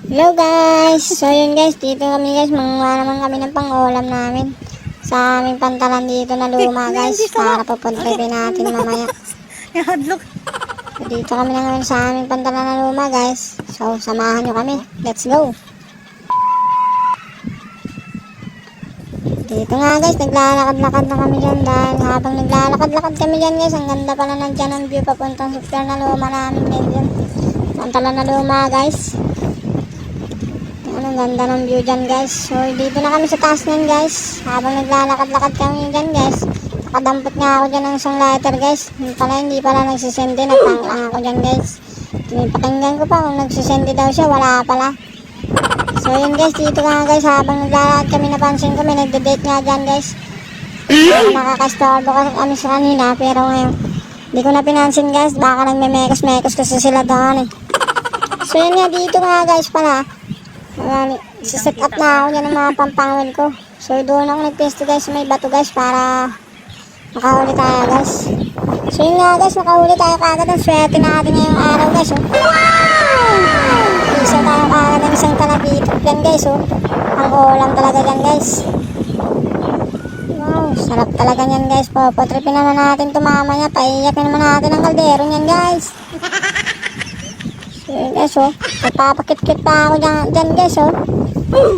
Hello guys! So yun guys, dito kami guys, manguha naman kami ng pang-ulam namin sa aming pantalan dito na luma guys, para pupuntripin natin mamaya. So, dito kami na ngayon sa aming pantalan na luma guys. So samahan nyo kami, let's go! Dito nga guys, naglalakad-lakad na kami dyan dahil habang naglalakad-lakad kami dyan guys, ang ganda pala na dyan ang view papuntang sa na luma namin dyan. Pantalan na luma guys. Ang ganda ng view dyan guys. So dito na kami sa taas nyan guys. Habang naglalakad-lakad kami dyan guys, nakadampot nga ako dyan ng isang lighter guys. Hindi pala nagsisende, nagpanglang ako dyan guys. Pinipakinggan ko pa kung nagsisende daw siya, wala pala. So yun guys, dito nga guys, habang naglalakad kami, napansin ko may nagde-date nga dyan guys. Nakakastorbo kami sa kanina, pero ngayon hindi ko na pinansin guys, baka nagme-mekos-mekos kasi sila doon eh. So yun nga, dito nga guys pala, siset up na ako dyan ng mga pampangwin ko. So doon ako nagpesto guys, may bato guys, para makahuli tayo guys. So yun nga guys, nakahuli tayo kagad. Ang swerte natin ngayong araw guys. Oh. Isa tayo kagad ng isang talapitok yan guys. Oh. Ang ulam talaga yan guys. Wow, sarap talaga yan guys. Popotripin naman natin ito mamaya. Paiyak naman natin ang kaldero yan guys. So yun guys, oh. Nagpapakit-kit pa ako dyan guys, oh.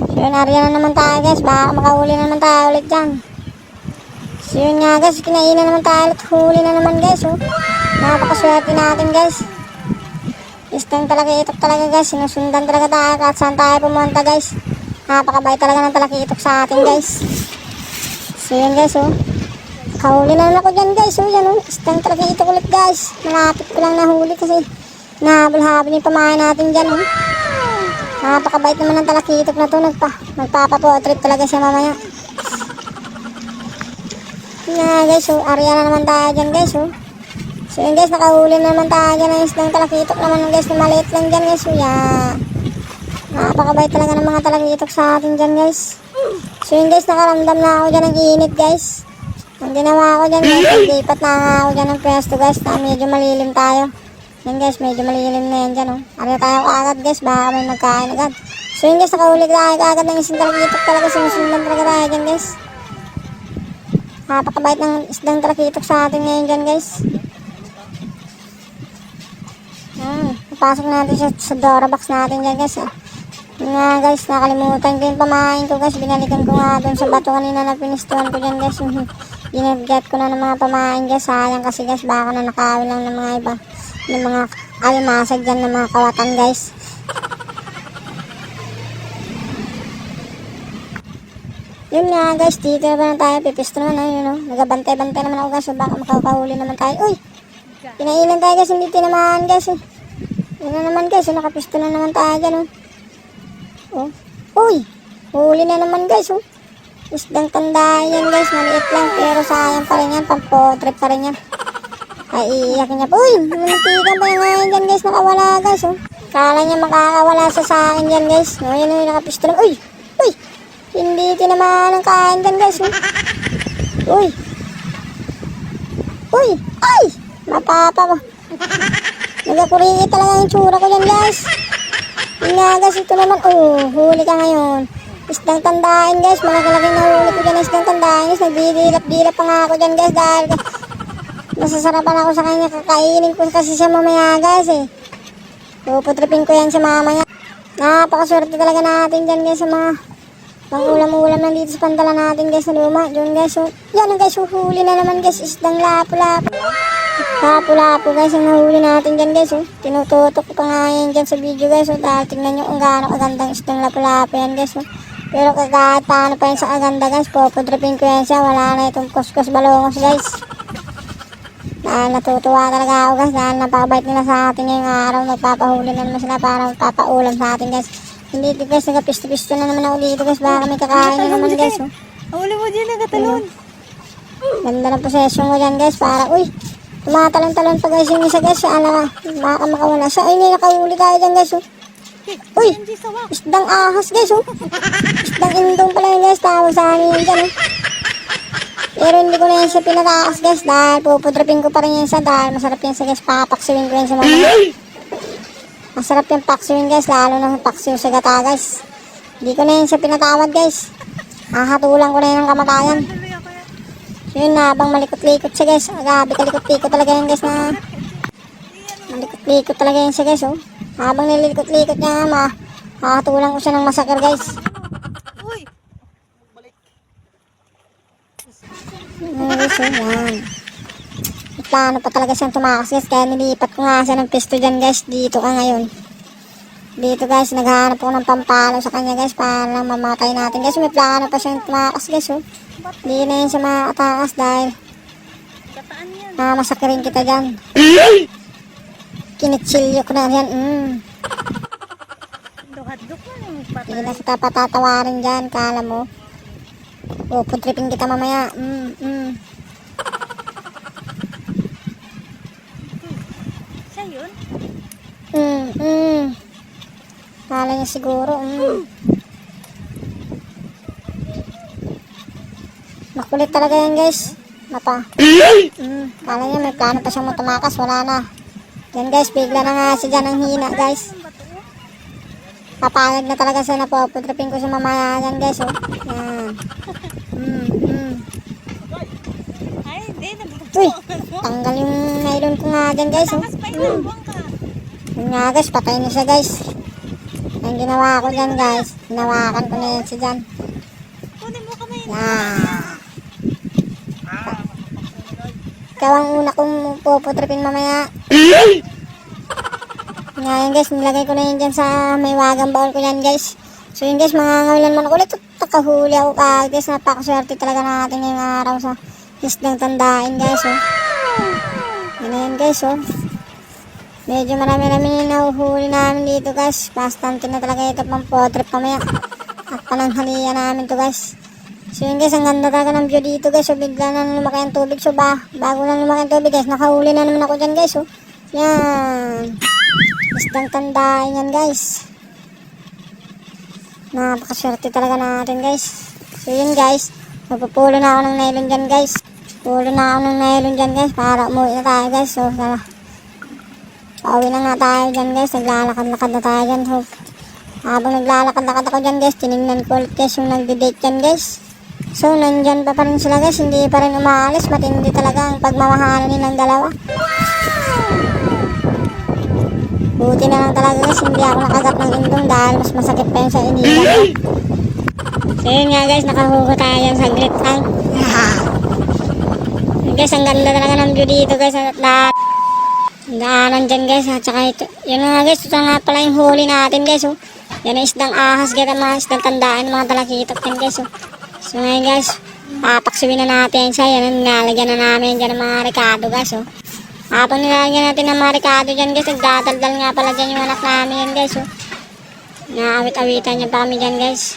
So yun, ariyan na naman tayo guys. Baka makahuli na naman tayo ulit dyan. So yun nga guys, kinainan naman tayo at huli na naman guys, oh. Napakaswerte natin guys. Istang talakitok talaga guys. Sinusundan talaga tayo kahit saan tayo pumunta guys. Napakabait talaga ng talakitok sa atin guys. So yun guys, oh. Kahuli na naman ako dyan guys, oh. Yan, oh. Istang talakitok ulit guys. Malapit ko lang nahuli kasi nahabol-habol yung pamahay natin dyan, oh. Napakabait naman ng talakitok na to. Magpapapotrip talaga siya mamaya. Na guys, oh, area na naman tayo dyan guys, oh. So yun guys, nakahuli na naman tayo dyan ng isang talakitok naman guys, na maliit lang dyan guys, oh. Yeah. Napakabait talaga ng mga talakitok sa atin dyan guys. So yun guys, nakaramdam na ako dyan ng init guys. Ang ginawa ko dyan guys, lipat na ako dyan ng pwesto guys, na medyo malilim tayo. Yan guys, medyo malilim na yan dyan, oh. Area tayo agad guys, baka may magkain agad. So yun guys, nakahuli tayo agad ng isang talakitok talaga, sinusundan talaga tayo dyan guys. Napakabait ng isdang talakitok sa atin ngayon dyan guys. Napasok natin siya sa Dora box natin dyan guys. Yun nga guys, nakalimutan ko yung pamain ko guys. Binalikan ko nga doon sa bato kanina na pinistuhan ko dyan guys. Ginaggat ko na ng mga pamain guys. Sayang kasi guys, baka na nakawin lang ng mga iba, ng mga alimasag dyan, ng mga kawatan guys. Yun nga guys, dito na ba na tayo, pipisto naman, ayun, oh. Nagabantay-bantay naman ako guys, baka makakahuli naman tayo. Uy, pinailan tayo guys, hindi tinamaan guys, eh. Yun na naman guys, nakapisto na naman tayo dyan, oh. Uy, huli na naman guys, oh. Isdang tandaan yan guys, maliit lang, pero sayang pa rin yan, pampotrip pa rin yan. Ay, iiyakin niya. Uy, mantikan pa yung ngayon dyan guys, nakawala guys, oh. Kala niya makakawala sa akin dyan guys. No, yun, nakapisto na. Uy, uy. Hindi tinamaan ng kain dyan guys, oh. Uy. Uy. Ay. Mapapa mo. Nagakuringi talaga yung tsura ko dyan guys. Yun nga guys, ito naman. Oh, huli ka ngayon. Isdang tandaan guys. Malaki-laking nahuli ko dyan isdang tandaan guys. Nagdidilap-dilap pa nga ako dyan guys. Dahil masasarapan ako sa kanya. Kakainin ko kasi siya mamaya guys, eh. Puputripin ko yan sa mamaya. Napakaswerte talaga natin dyan guys sa mga pang-ulam-ulam lang dito sa pantalan natin guys na luma. Yun guys, so, yan guys, huli na naman guys, isdang lapu-lapu. Lapu-lapu guys, ang nahuli natin dyan guys, oh. Tinututok ko pa nga yan dyan sa video guys, oh. Dahil tingnan nyo kung gaano kagandang isdang lapu-lapu yan guys, oh. Pero kahit paano pa yan sa kaganda guys, puputripin ko yan siya, wala na itong kuskus balongos guys. Dahil natutuwa talaga ako guys, dahil napakabait nila sa atin ngayong araw, nagpapahuli na naman sila para magpapaulam sa atin guys. Hindi guys, nagapisto-pisto na naman ako dito guys, baka may kakain na naman guys, oh. Huli mo dyan, nagatalon. Ganda ng posesyon ko dyan guys, para uy, tumatalon-talon pa guys yung isa guys, baka makawala siya. Ay, may nakahuli tayo dyan guys, oh. Uy, isdang ahas guys, oh. Isdang indong pala yun guys, tawag sa amin yun dyan, oh. Pero hindi ko na yan siya pinatakas guys, dahil puputripin ko pa rin yan siya, dahil masarap yan siya guys, papaksiwin ko yan sa mga. Masarap yung paksiw yun guys, lalo na yung paksiw sa gata guys. Hindi ko na yun siya pinatawad guys. Hahatulan ko na yun ng kamatayan. So yun na, habang malikot-likot siya guys. Grabe kalikot-likot talaga yun guys na. Malikot-likot talaga yun siya guys oh. Habang nilikot-likot niya hahatulan ko siya ng masakir guys. Guys oh, yan. Plano pa talaga siyang tumakas guys, kaya nilipat ko nga siya ng pisto dyan guys. Dito ka ngayon. Dito guys, naghahanap ko ng pampalo sa kanya guys para lang mamatay natin guys. May plano pa siyang tumakas guys oh. Hindi na yun siya makatakas dahil masakirin kita dyan. Kinitsilyo ko na yan. Hindi na kita patatawarin dyan, kala mo. Putripin kita mamaya. Kala niya siguro. Makulit talaga yan guys. Kala niya may plano pa siyang tumakas. Wala na. Yan guys, bigla na nga siya dyan ang hina guys. Papayag na talaga siya na puputripin ko siya mamaya yan guys. Oh. Yan. Uy, tanggal yung nylon ko nga dyan guys. Oh. Yun nga guys, patay na siya guys. Ang ginawa ko dyan guys, hinawakan ko na yan siya dyan. Ikaw ang una kong puputripin mamaya. Ngayon guys, nilagay ko na yun dyan sa may wagang baon ko yan guys. So yun guys, mga ngawilan man ulit. Takahuli ako guys, napakaswerte talaga natin ngayong araw sa isdang tandain guys. Oh. Yun na yun guys oh. Medyo marami-rami yung nahuhuli namin dito guys. Bastante na talaga ito pang potrip mamaya. At pananghalian namin to guys. So yun guys, ang ganda talaga ng view dito guys. So bigla na lumaki ang tubig. So bago na lumaki ang tubig guys, nakahuli na naman ako dyan guys. So yan. Isdang tandain yan guys. Napakaswerte talaga natin guys. So yun guys, magpupulo na ako ng nylon dyan guys. Pulo na ako ng nylon dyan guys para umuwi na tayo guys. So pauwi na nga tayo dyan guys. Naglalakad-lakad na tayo dyan. So habang naglalakad-lakad ako dyan guys, tinignan ko ulit guys yung nagde-date dyan guys. So nandyan pa rin sila guys, hindi pa rin umaalis. Matindi talaga ang pagmamahalan nilang dalawa. Buti na lang talaga guys, hindi ako nakagat ng indong dahil mas masakit pa yun sa inilan. So yun nga guys, nakahugo tayo dyan saglit lang. Guys, ang ganda talaga ng view dito guys. At lahat daanan dyan guys. At saka ito, yun nga guys, ito nga pala yung huli natin guys. Oh. Yan ang isdang ahas guys, mga isdang tandaan, mga talakitok yan guys. Oh. So ngayon guys, papaksiwin na natin siya. Yan ang nilalagyan na namin dyan ng mga rekado guys. Oh. Habang nilalagyan natin ng mga rekado dyan guys, nagdadaldal nga pala dyan yung anak namin yan guys. Oh. Naawit-awitan niya pa kami dyan guys.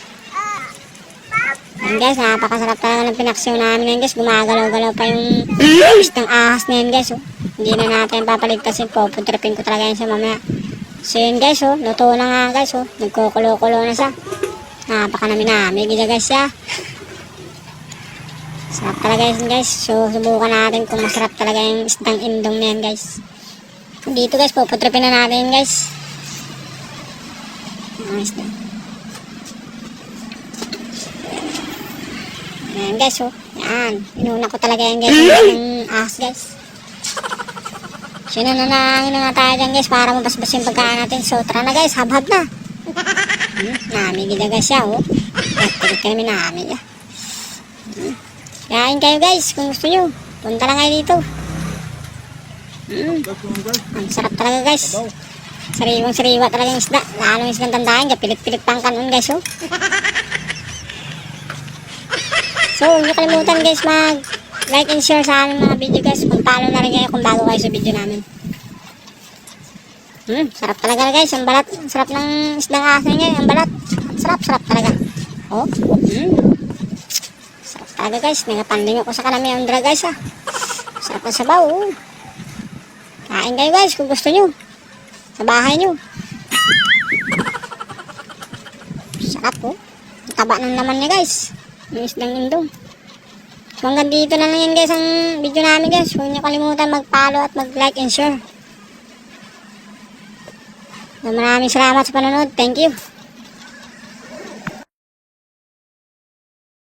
Yan guys, napakasarap talaga ng pinaksiw namin yan guys. Gumagalaw-galaw pa yung isdang ahas na yan guys. Oh. Hindi na natin papaligtasin po. Putripin ko talaga yan sa mamaya. So yun guys, oh, luto na nga guys. Oh. Nagkukulo-kulo na siya. Napakanami-nami gila guys siya. Sarap talaga yun guys. So subukan natin kung masarap talaga yung isdang indong na yan guys. Dito guys, puputripin na natin guys. Nice na. Ayan guys, oh. Yan. Inuna ko talaga yan guys. Yung ahas guys. Sinananangin na nga tayo dyan guys para mabasbas yung pagkaan natin. So tara na guys, habhab na. Nami gila guys siya, oh. Tilit ka namin nami ya. Kain kayo guys kung gusto nyo. Punta lang kayo dito. Ang sarap talaga guys. Sariwang-sariwa talaga yung isda. Lalo yung isdang tandaan. Pilit-pilit pang kanon guys, oh. So, huwag nyo kalimutan guys mag-like and share sa aming mga video guys. Mag-follow na rin kayo kung bago kayo sa video namin. Sarap talaga guys. Ang balat. Ang sarap ng isdang asa nyo. Ang balat. Sarap talaga. Oh. Sarap talaga guys. Nagapanding ako sa kanami ang dra guys, ah. Sarap na sabaw. Oh. Kain kayo guys kung gusto nyo. Sa bahay nyo. Sarap, oh. Taba ng laman niya guys. Yung isdang indong. So hanggang dito na lang yan guys ang video namin guys. Huwag nyo kalimutan mag-follow at mag-like and share. Maraming salamat sa panonood. Thank you.